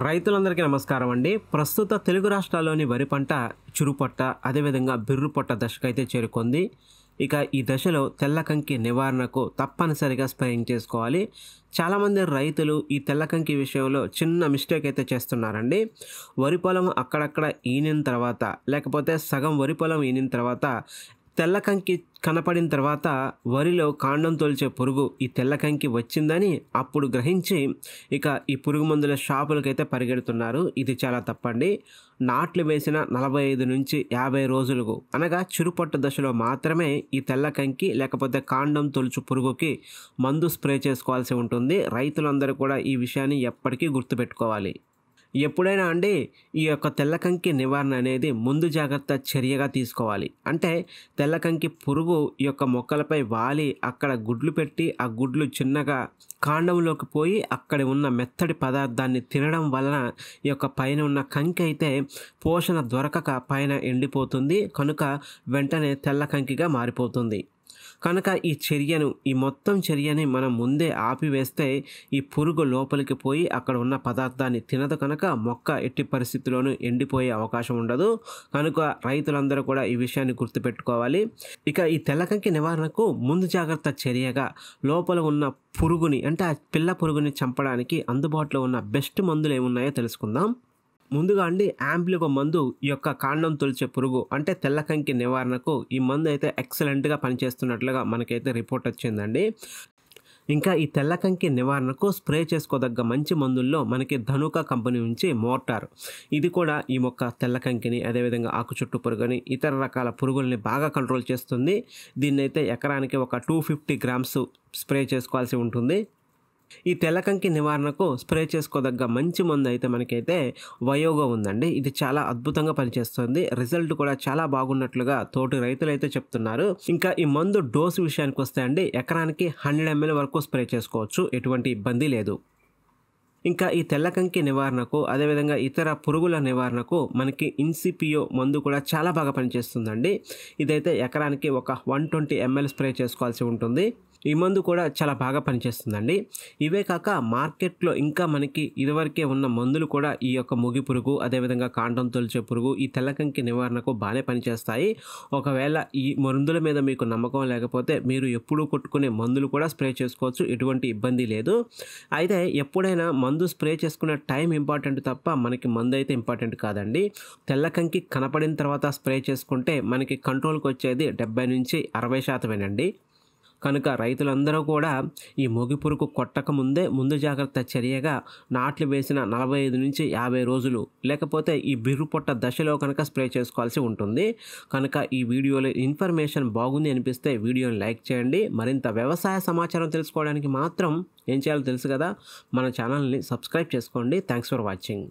రైతులందరికీ నమస్కారం అండి. ప్రస్తుత తెలుగు రాష్ట్రాల్లోని వరి పంట చురుపొట్ట, అదేవిధంగా బిర్రుపొట్ట దశకైతే చేరుకుంది. ఇక ఈ దశలో తెల్లకంకి నివారణకు తప్పనిసరిగా స్ప్రేయింగ్ చేసుకోవాలి. చాలామంది రైతులు ఈ తెల్లకంకి విషయంలో చిన్న మిస్టేక్ అయితే చేస్తున్నారండి. వరి పొలం అక్కడక్కడ ఈనిన తర్వాత, లేకపోతే సగం వరి పొలం ఈనిన తర్వాత తెల్లకంకి కనపడిన తర్వాత వరిలో కాండం తొలిచే పురుగు ఈ తెల్లకంకి వచ్చిందని అప్పుడు గ్రహించి ఇక ఈ పురుగు మందుల షాపులకైతే పరిగెడుతున్నారు. ఇది చాలా తప్పండి. నాట్లు వేసిన 45 నుంచి 50 రోజులకు అనగా చిరుపొట్టు దశలో మాత్రమే ఈ తెల్లకంకి లేకపోతే కాండం తొలుచు పురుగుకి మందు స్ప్రే చేసుకోవాల్సి ఉంటుంది. రైతులందరూ కూడా ఈ విషయాన్ని ఎప్పటికీ గుర్తుపెట్టుకోవాలి. ఎప్పుడైనా అండి ఈ యొక్క తెల్లకంకి నివారణ అనేది ముందు జాగ్రత్త చర్యగా తీసుకోవాలి. అంటే తెల్లకంకి పురుగు ఈ యొక్క మొక్కలపై వాలి అక్కడ గుడ్లు పెట్టి ఆ గుడ్లు చిన్నగా కాండంలోకి పోయి అక్కడ ఉన్న మెత్తటి పదార్థాన్ని తినడం వలన ఈ యొక్క పైన ఉన్న కంకి అయితే పోషణ దొరకక పైన ఎండిపోతుంది. కనుక వెంటనే తెల్లకంకిగా మారిపోతుంది. కనుక ఈ మొత్తం చర్యని మనం ముందే ఆపివేస్తే ఈ పురుగు లోపలికి పోయి అక్కడ ఉన్న పదార్థాన్ని తినదు. కనుక మొక్క ఎట్టి పరిస్థితుల్లోనూ ఎండిపోయే అవకాశం ఉండదు. కనుక రైతులందరూ కూడా ఈ విషయాన్ని గుర్తుపెట్టుకోవాలి. ఇక ఈ తెల్లకంకి నివారణకు ముందు జాగ్రత్త చర్యగా లోపల ఉన్న పురుగుని అంటే ఆ పిల్ల పురుగుని చంపడానికి అందుబాటులో ఉన్న బెస్ట్ మందులు ఏమున్నాయో తెలుసుకుందాం. ముందుగా అండి యాంప్లిగో మందు ఈ యొక్క కాండం తొలిచే పురుగు అంటే తెల్లకంకి నివారణకు ఈ మందు అయితే ఎక్సలెంట్గా పనిచేస్తున్నట్లుగా మనకైతే రిపోర్ట్ వచ్చిందండి. ఇంకా ఈ తెల్లకంకి నివారణకు స్ప్రే చేసుకోదగ్గ మంచి మందుల్లో మనకి ధనుకా కంపెనీ నుంచి మోర్టార్, ఇది కూడా ఈ మొక్క తెల్లకంకిని అదేవిధంగా ఆకు చుట్టు పురుగుని ఇతర రకాల పురుగుల్ని బాగా కంట్రోల్ చేస్తుంది. దీన్నైతే ఎకరానికి ఒక 250 గ్రామ్స్ స్ప్రే చేసుకోవాల్సి ఉంటుంది. ఈ తెల్లకంకి నివారణకు స్ప్రే చేసుకోదగ్గ మంచి మందు అయితే మనకైతే వయోగో ఉందండి. ఇది చాలా అద్భుతంగా పనిచేస్తుంది. రిజల్ట్ కూడా చాలా బాగున్నట్లుగా తోటి రైతులు అయితే చెప్తున్నారు. ఇంకా ఈ మందు డోసు విషయానికి వస్తే అండి ఎకరానికి 100 ml వరకు స్ప్రే చేసుకోవచ్చు, ఎటువంటి ఇబ్బంది లేదు. ఇంకా ఈ తెల్లకంకి నివారణకు అదేవిధంగా ఇతర పురుగుల నివారణకు మనకి ఇన్సిపియో మందు కూడా చాలా బాగా పనిచేస్తుందండి. ఇదైతే ఎకరానికి ఒక 120 ml స్ప్రే చేసుకోవాల్సి ఉంటుంది. ఈ మందు కూడా చాలా బాగా పనిచేస్తుందండి. ఇవే కాక మార్కెట్లో ఇంకా మనకి ఇదివరకే ఉన్న మందులు కూడా ఈ యొక్క ముగి పురుగు అదేవిధంగా కాండం తొలిచే పురుగు ఈ తెల్లకంకి నివారణకు బాగానే పనిచేస్తాయి. ఒకవేళ ఈ మందుల మీద మీకు నమ్మకం లేకపోతే మీరు ఎప్పుడూ కొట్టుకునే మందులు కూడా స్ప్రే చేసుకోవచ్చు, ఎటువంటి ఇబ్బంది లేదు. అయితే ఎప్పుడైనా మందు స్ప్రే చేసుకునే టైం ఇంపార్టెంట్ తప్ప మనకి మందు అయితే ఇంపార్టెంట్ కాదండి. తెల్లకంకి కనపడిన తర్వాత స్ప్రే చేసుకుంటే మనకి కంట్రోల్కి వచ్చేది 70 నుంచి 60%. కనుక రైతులందరూ కూడా ఈ మొగి పురుగు కొట్టక ముందు జాగ్రత్త చర్యగా నాట్లు వేసిన 45 నుంచి 50 రోజులు లేకపోతే ఈ బిర్రుపొట్ట దశలో కనుక స్ప్రే చేసుకోవాల్సి ఉంటుంది. కనుక ఈ వీడియోలో ఇన్ఫర్మేషన్ బాగుంది అనిపిస్తే వీడియోని లైక్ చేయండి. మరింత వ్యవసాయ సమాచారం తెలుసుకోవడానికి మాత్రం ఏం చేయాలో తెలుసు కదా, మన ఛానల్ని సబ్స్క్రైబ్ చేసుకోండి. Thanks for watching.